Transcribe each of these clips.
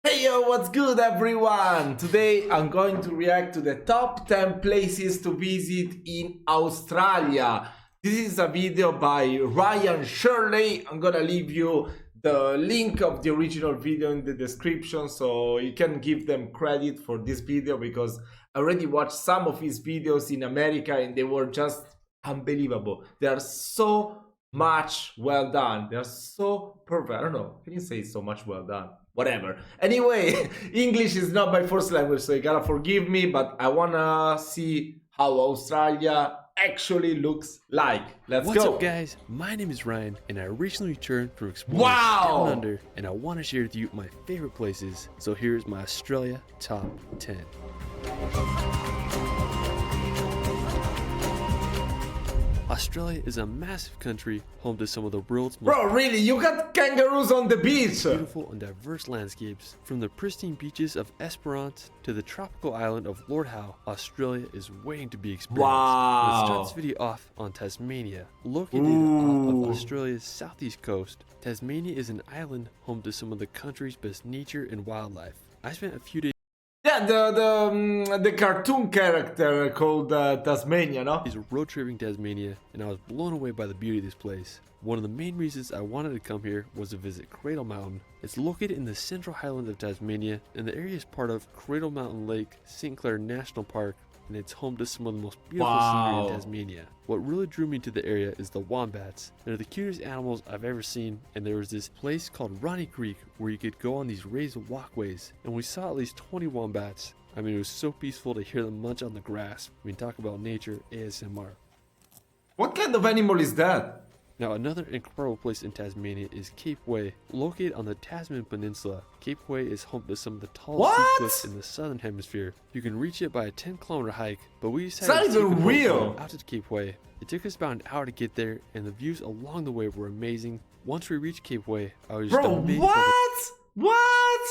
Hey yo, what's good everyone? Today I'm going to react to the top 10 places to visit in Australia. This is a video by Ryan Shirley. I'm gonna leave you the link of the original video in the description so you can give them credit for this video because I already watched some of his videos in America and they were just unbelievable. They are so much well done. They are so perfect. I don't know. Can you say so much well done? Whatever. Anyway, English is not my first language, so you gotta forgive me, but I wanna see how Australia actually looks like. Let's go. What's up, guys? My name is Ryan, and I recently returned from exploring Wow! down under, and I want to share with you my favorite places. So here's my Australia top 10. Australia is a massive country home to some of the world's most Bro, really? You got kangaroos on the beach? beautiful and diverse landscapes. From the pristine beaches of Esperance to the tropical island of Lord Howe, Australia is waiting to be experienced. Wow. Let's start this video off on Tasmania. Located off of Australia's southeast coast, Tasmania is an island home to some of the country's best nature and wildlife. I spent a few days Yeah, the cartoon character called Tasmania, no? road tripping Tasmania, and I was blown away by the beauty of this place. One of the main reasons I wanted to come here was to visit Cradle Mountain. It's located in the central highlands of Tasmania, and the area is part of Cradle Mountain Lake, St. Clair National Park, and it's home to some of the most beautiful scenery in Tasmania. What really drew me to the area is the wombats. They're the cutest animals I've ever seen, and there was this place called Ronnie Creek where you could go on these raised walkways, and we saw at least 20 wombats. I mean, it was so peaceful to hear them munch on the grass. I mean, talk about nature ASMR. What kind of animal is that? Now, another incredible place in Tasmania is Cape Way. Located on the Tasman Peninsula, Cape Way is home to some of the tallest sea cliffs in the southern hemisphere. You can reach it by a 10-kilometer hike, but we decided to take a boat out to Cape Way. It took us about an hour to get there, and the views along the way were amazing. Once we reached Cape Way, I was just amazed. What?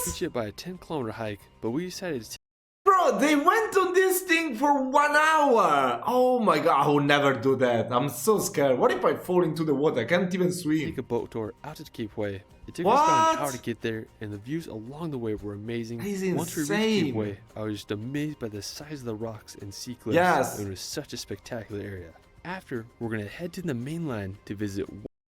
Reach it by a 10-kilometer hike, but we decided to Bro, they went on this thing for 1 hour. Oh my god, I will never do that. I'm so scared. What if I fall into the water? I can't even swim. take a boat tour out to Cape Way. It took us about an hour to get there, and the views along the way were amazing. That is Once we reached insane. Cape Way, I was just amazed by the size of the rocks and sea cliffs. Yes. It was such a spectacular area. After, we're gonna head to the mainland to visit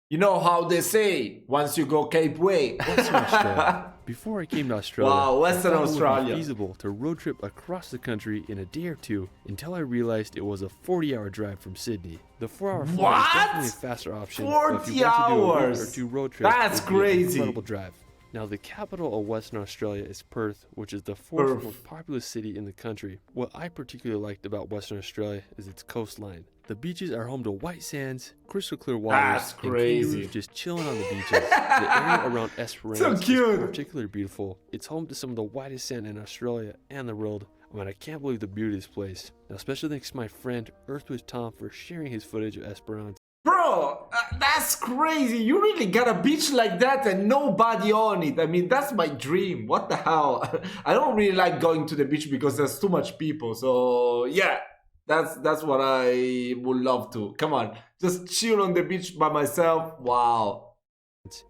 You know how they say, once you go Cape Way. Western Australia. Before I came to Australia, Wow, Western I thought it would Australia. be feasible to road trip across the country in a day or two until I realized it was a 40-hour drive from Sydney. The 4-hour flight What? is definitely a faster option. but 40 if you want to do a hours? week or two road trips, That's it'd be an crazy. incredible drive. Now, the capital of Western Australia is Perth, which is the fourth Perth. most populous city in the country. What I particularly liked about Western Australia is its coastline. The beaches are home to white sands, crystal clear waters, That's and crazy. kangaroos just chilling on the beaches. The area around Esperance So cute. is particularly beautiful. It's home to some of the whitest sand in Australia and the world. I mean, I can't believe the beauty of this place. Now, special thanks to my friend Earthwood Tom for sharing his footage of Esperance. Bro, that's crazy. You really got a beach like that and nobody on it. I mean, that's my dream. What the hell? I don't really like going to the beach because there's too much people. So, yeah, that's what I would love to. Come on, just chill on the beach by myself. Wow.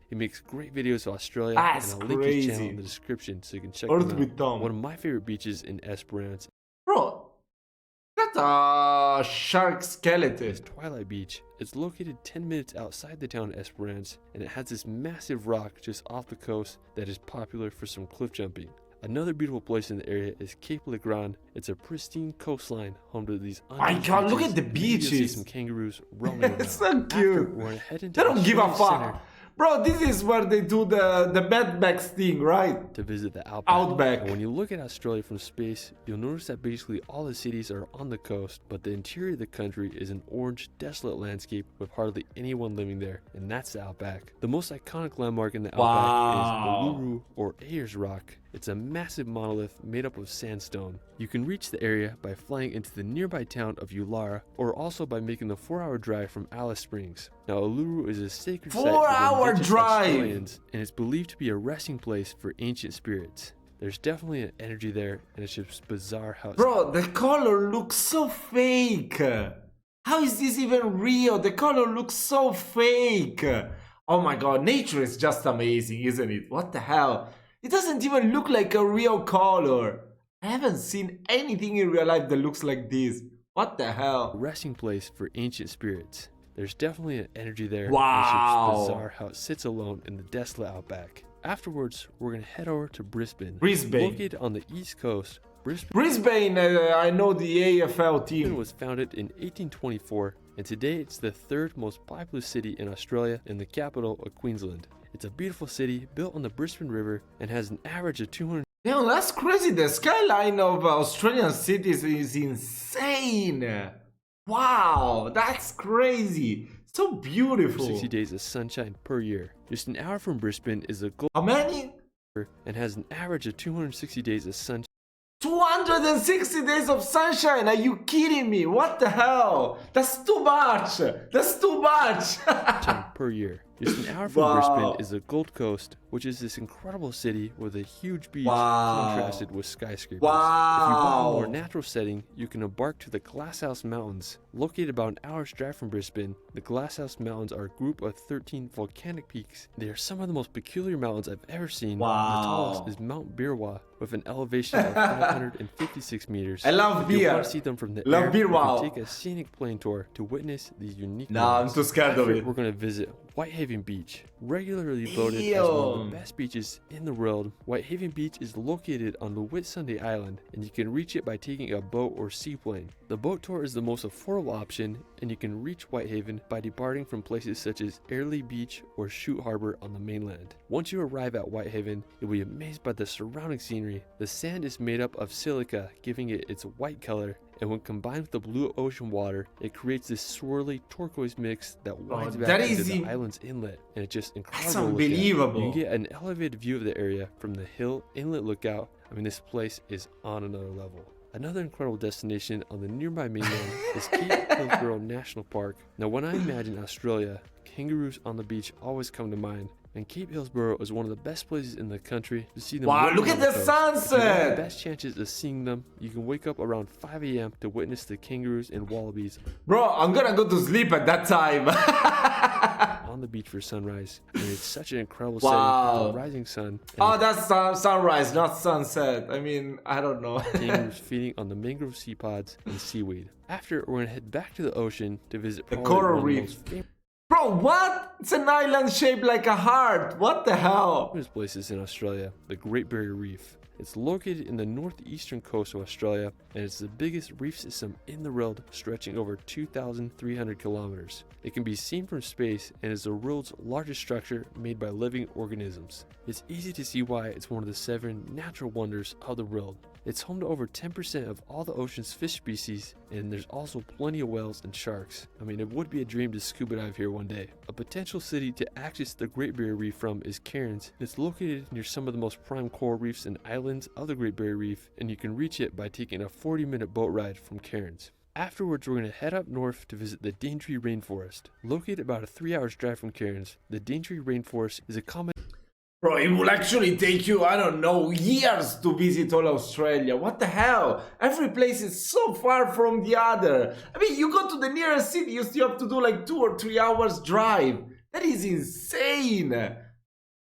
He makes great videos of Australia, That's and I'll link his channel crazy. in the description so you can check Earth him with out. Tom. One of my favorite beaches in Esperance Bro, that's a shark skeleton. is Twilight Beach. It's located 10 minutes outside the town of Esperance, and it has this massive rock just off the coast that is popular for some cliff jumping. Another beautiful place in the area is Cape Le Grand. It's a pristine coastline home to these My unused god, look beaches, at the and you'll see beaches. some kangaroos roaming around. It's so After, cute. we're gonna head into They don't give a Australia fuck. Bro, this is where they do the Mad Max thing, right? to visit the outback. Outback. And when you look at Australia from space, you'll notice that basically all the cities are on the coast, but the interior of the country is an orange, desolate landscape with hardly anyone living there, and that's the outback. The most iconic landmark in the outback Wow. is Uluru, or Ayers Rock. It's a massive monolith made up of sandstone. You can reach the area by flying into the nearby town of Ulara, or also by making the 4-hour drive from Alice Springs. Now, Uluru is a sacred site for 4-hour indigenous drive! Australians, and it's believed to be a resting place for ancient spirits. There's definitely an energy there, and it's just bizarre how it's Bro, the color looks so fake. How is this even real? The color looks so fake. Oh my god, nature is just amazing, isn't it? What the hell? It doesn't even look like a real color. I haven't seen anything in real life that looks like this. What the A hell? resting place for ancient spirits. There's definitely an energy there, and it's Wow. just bizarre how it sits alone in the desolate outback. Afterwards, we're gonna head over to Brisbane. Brisbane. Located on the east coast, Brisbane Brisbane, I know the AFL team. was founded in 1824, and today it's the third most populous city in Australia and the capital of Queensland. It's a beautiful city built on the Brisbane River and has an average of 200 Damn, that's crazy. The skyline of Australian cities is insane. Wow, that's crazy. So beautiful. 60 days of sunshine per year. Just an hour from Brisbane is the Gold How many? River and has an average of 260 days of sunshine 260 days of sunshine. Are you kidding me? What the hell? That's too much. That's too much. per year. Just an hour from Wow. Brisbane is the Gold Coast, which is this incredible city with a huge beach contrasted with skyscrapers. If you want a more Wow. natural setting, you can embark to the Glasshouse Mountains. Located about an hour's drive from Brisbane, the Glasshouse Mountains are a group of 13 volcanic peaks. They are some of the most peculiar mountains I've ever seen. Wow. The tallest is Mount Birwa, with an elevation of 556 meters. I love If you beer. want to see them from the Love air, beer, you wow. can take a scenic plane tour to witness these unique Nah, I'm mountains. too scared of After, it. we're going to visit Whitehaven Beach, regularly voted as one of Ew. the best beaches in the world. Whitehaven Beach is located on the Whitsunday Island, and you can reach it by taking a boat or seaplane. The boat tour is the most affordable option, and you can reach Whitehaven by departing from places such as Airlie Beach or Shute Harbor on the mainland. Once you arrive at Whitehaven, you'll be amazed by the surrounding scenery. The sand is made up of silica, giving it its white color, and when combined with the blue ocean water, it creates this swirly turquoise mix that winds back that into is the island's inlet, and it's just incredible. That's to look at. unbelievable. You can get an elevated view of the area from the Hill Inlet Lookout. I mean, this place is on another level. Another incredible destination on the nearby mainland is Cape Hillsborough National Park. Now, when I imagine Australia, kangaroos on the beach always come to mind. And Cape Hillsborough is one of the best places in the country to see them. Wow, walking look on at the the coast. If you want sunset. the best chances of seeing them, you can wake up around 5 a.m. to witness the kangaroos and wallabies Bro, I'm gonna go to sleep at that time. on the beach for sunrise. I mean, it's such an incredible Wow. setting with the rising sun and Oh, that's sunrise, not sunset. I mean, I don't know. kangaroos feeding on the mangrove sea pods and seaweed. After, we're gonna head back to the ocean to visit probably coral one of the reef. most famous Bro, what? It's an island shaped like a heart. What the hell? places in Australia, the Great Barrier Reef. It's located in the northeastern coast of Australia, and it's the biggest reef system in the world, stretching over 2,300 kilometers. It can be seen from space and is the world's largest structure made by living organisms. It's easy to see why it's one of the 7 natural wonders of the world. It's home to over 10% of all the ocean's fish species, and there's also plenty of whales and sharks. I mean, it would be a dream to scuba dive here one day. A potential city to access the Great Barrier Reef from is Cairns. It's located near some of the most prime coral reefs and islands of the Great Barrier Reef, and you can reach it by taking a 40-minute boat ride from Cairns. Afterwards, we're going to head up north to visit the Daintree Rainforest. Located about a 3-hour drive from Cairns, the Daintree Rainforest is a common Bro, it will actually take you, I don't know, years to visit all Australia. What the hell? Every place is so far from the other. I mean, you go to the nearest city, you still have to do like 2 or 3 hours drive. That is insane.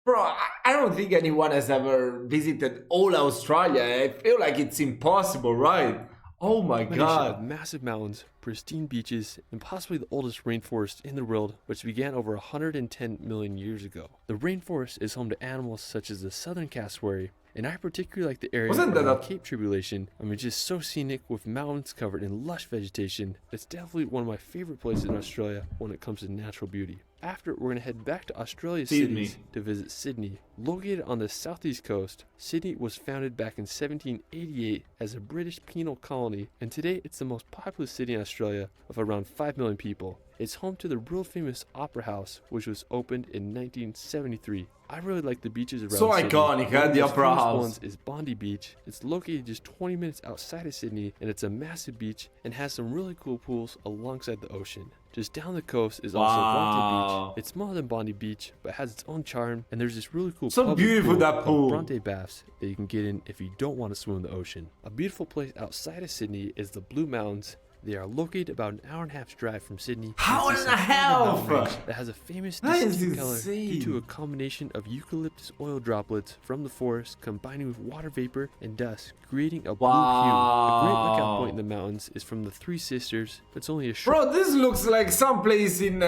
Bro, I don't think anyone has ever visited all Australia. I feel like it's impossible, right? Oh my combination of god. massive mountains, pristine beaches, and possibly the oldest rainforest in the world, which began over 110 million years ago. The rainforest is home to animals such as the southern cassowary, and I particularly like the area Wasn't that around a- Cape Tribulation. I mean, just so scenic with mountains covered in lush vegetation. It's definitely one of my favorite places in Australia when it comes to natural beauty. After, we're going to head back to Australia's Sydney. cities to visit Sydney. Located on the southeast coast, Sydney was founded back in 1788 as a British penal colony, and today it's the most populous city in Australia of around 5 million people. It's home to the world famous Opera House, which was opened in 1973. I really like the beaches around So Sydney. iconic, huh? One of The most Opera famous House. ones is Bondi Beach. It's located just 20 minutes outside of Sydney, and it's a massive beach and has some really cool pools alongside the ocean. Just down the coast is also Bronte Wow. Beach. It's smaller than Bondi Beach, but has its own charm, and there's this really cool So public beautiful, that called pool. Bronte Baths that you can get in if you don't want to swim in the ocean. A beautiful place outside of Sydney is the Blue Mountains. They are located about an hour and a half's drive from Sydney. Hour and a half! That has a famous That is distinct color insane. due to a combination of eucalyptus oil droplets from the forest combining with water vapor and dust, creating a blue hue. A great lookout point in the mountains is from the Three Sisters. It's only a short. Bro, this looks like someplace in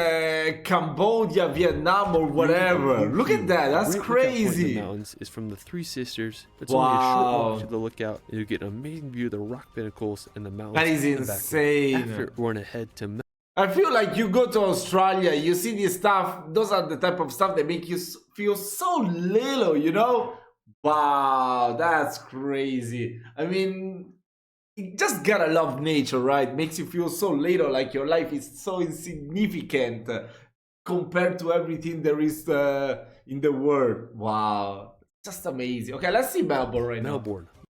Cambodia, Vietnam, or whatever. Look at that, that's crazy. The mountains is from the Three Sisters. It's only a short walk to the lookout, and you get an amazing view of the rock pinnacles and the mountains. That is insane. After we're gonna head to I feel like you go to Australia, you see this stuff, those are the type of stuff that make you feel so little, you know? Wow, that's crazy. I mean, you just gotta love nature, right? Makes you feel so little, like your life is so insignificant compared to everything there is in the world. Wow, just amazing. Okay, let's see Melbourne right now.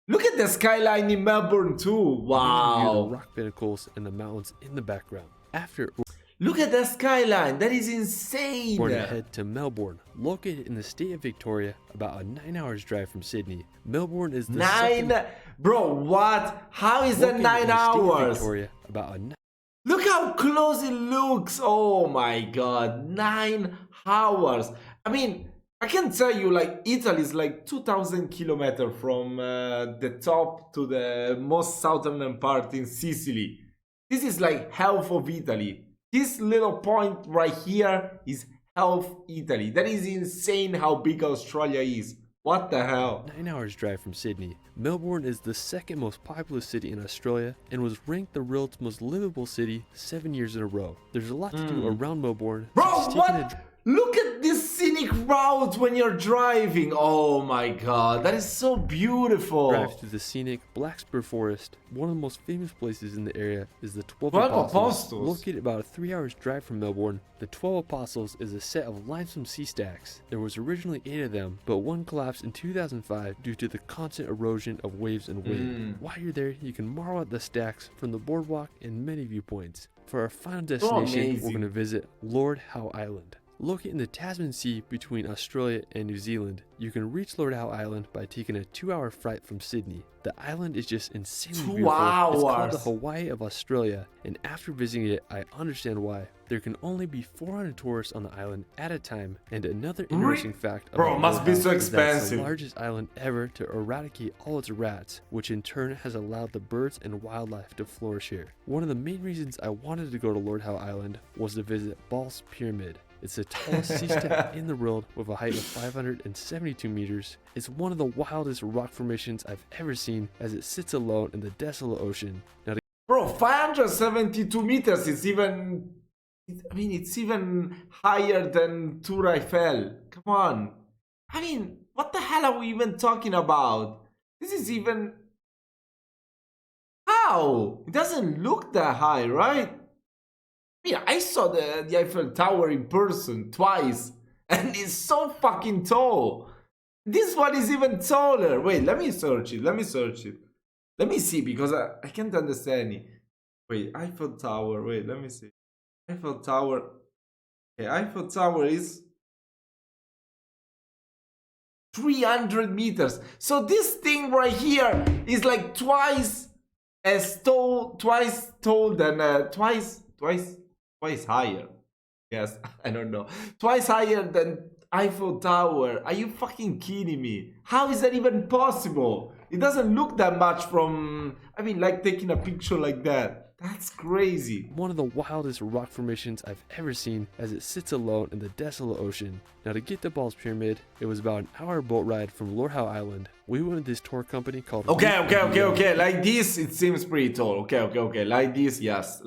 Look at the skyline in Melbourne too. Wow. The rock pinnacles and the mountains in the background. After look at the skyline, that is insane. We're gonna head to Melbourne, located in the state of Victoria, about a 9 hours drive from Sydney. Melbourne is the Bro, what? How is that 9 hours? Victoria, about a Look how close it looks. Oh my god, 9 hours. I mean, I can tell you, like, Italy is like 2,000 kilometers from the top to the most southern part in Sicily. This is like half of Italy. This little point right here is half Italy. That is insane how big Australia is. What the hell? 9 hours drive from Sydney. Melbourne is the second most populous city in Australia and was ranked the world's most livable city 7 years in a row. There's a lot to do around Melbourne. Bro, what? Look at this scenic route when you're driving. Oh my god, that is so beautiful. Drive through the scenic Black Spur Forest. One of the most famous places in the area is the 12 Apostles. Located about a 3 hours drive from Melbourne, the 12 Apostles is a set of limestone sea stacks. There was originally 8 of them, but one collapsed in 2005 due to the constant erosion of waves and wind. While you're there, you can marvel at the stacks from the boardwalk and many viewpoints. For our final destination, we're going to visit Lord Howe Island. Located in the Tasman Sea between Australia and New Zealand, you can reach Lord Howe Island by taking a 2-hour flight from Sydney. The island is just insanely beautiful. 2 hours. It's called the Hawaii of Australia, and after visiting it, I understand why. There can only be 400 tourists on the island at a time, and another interesting fact about must be so expensive. It's the largest island ever to eradicate all its rats, which in turn has allowed the birds and wildlife to flourish here. One of the main reasons I wanted to go to Lord Howe Island was to visit Ball's Pyramid. It's the tallest sea stack in the world with a height of 572 meters. It's one of the wildest rock formations I've ever seen as it sits alone in the desolate ocean. Now, bro, 572 meters is even... I mean, it's even higher than Tour Eiffel. Come on. I mean, what the hell are we even talking about? This is even... How? It doesn't look that high, right? Yeah, I saw the Eiffel Tower in person twice, and it's so fucking tall. This one is even taller. Wait, let me search it. Let me see, because I can't understand it. Wait, Eiffel Tower. Wait, let me see. Eiffel Tower. Okay, Eiffel Tower is 300 meters. So this thing right here is like twice higher. Yes, I don't know. Twice higher than Eiffel Tower. Are you fucking kidding me? How is that even possible? It doesn't look that much from... I mean, like taking a picture like that. That's crazy. One of the wildest rock formations I've ever seen as it sits alone in the desolate ocean. Now to get to Ball's Pyramid, it was about an hour boat ride from Lord Howe Island. We went with this tour company called... Okay. Like this, it seems pretty tall. Okay. Like this, yes.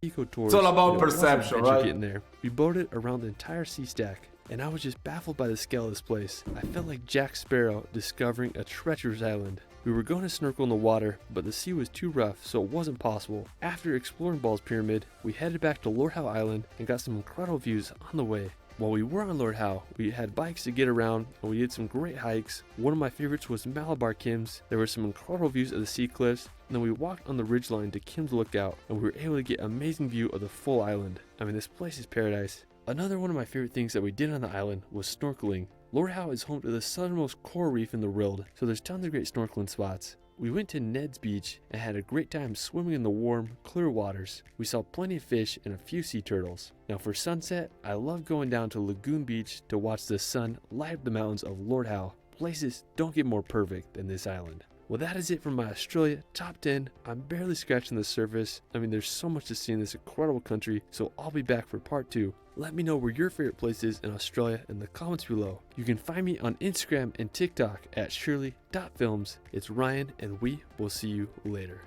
Eco tours. It's all about perception, right? Getting there. We boated around the entire sea stack, and I was just baffled by the scale of this place. I felt like Jack Sparrow discovering a treacherous island. We were going to snorkel in the water, but the sea was too rough, so it wasn't possible. After exploring Ball's Pyramid, we headed back to Lord Howe Island and got some incredible views on the way. While we were on Lord Howe, we had bikes to get around, and we did some great hikes. One of my favorites was Malabar Kims. There were some incredible views of the sea cliffs, and then we walked on the ridgeline to Kim's Lookout, and we were able to get an amazing view of the full island. I mean, this place is paradise. Another one of my favorite things that we did on the island was snorkeling. Lord Howe is home to the southernmost coral reef in the world, so there's tons of great snorkeling spots. We went to Ned's Beach and had a great time swimming in the warm, clear waters. We saw plenty of fish and a few sea turtles. Now for sunset, I love going down to Lagoon Beach to watch the sun light up the mountains of Lord Howe. Places don't get more perfect than this island. Well, that is it for my Australia top 10. I'm barely scratching the surface. I mean, there's so much to see in this incredible country, so I'll be back for part 2. Let me know where your favorite place is in Australia in the comments below. You can find me on Instagram and TikTok at shirley.films. It's Ryan, and we will see you later.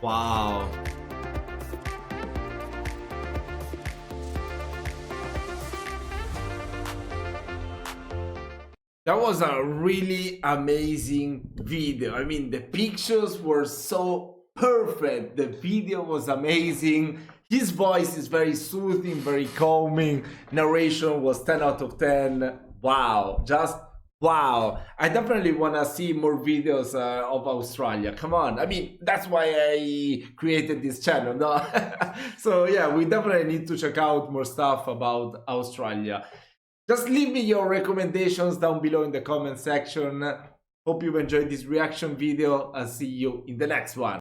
Wow. That was a really amazing video. I mean, the pictures were so perfect. The video was amazing. His voice is very soothing, very calming. Narration was 10 out of 10. Wow, just wow. I definitely want to see more videos of Australia. Come on. I mean, that's why I created this channel, no? So yeah, we definitely need to check out more stuff about Australia. Just leave me your recommendations down below in the comment section. Hope you've enjoyed this reaction video. I'll see you in the next one.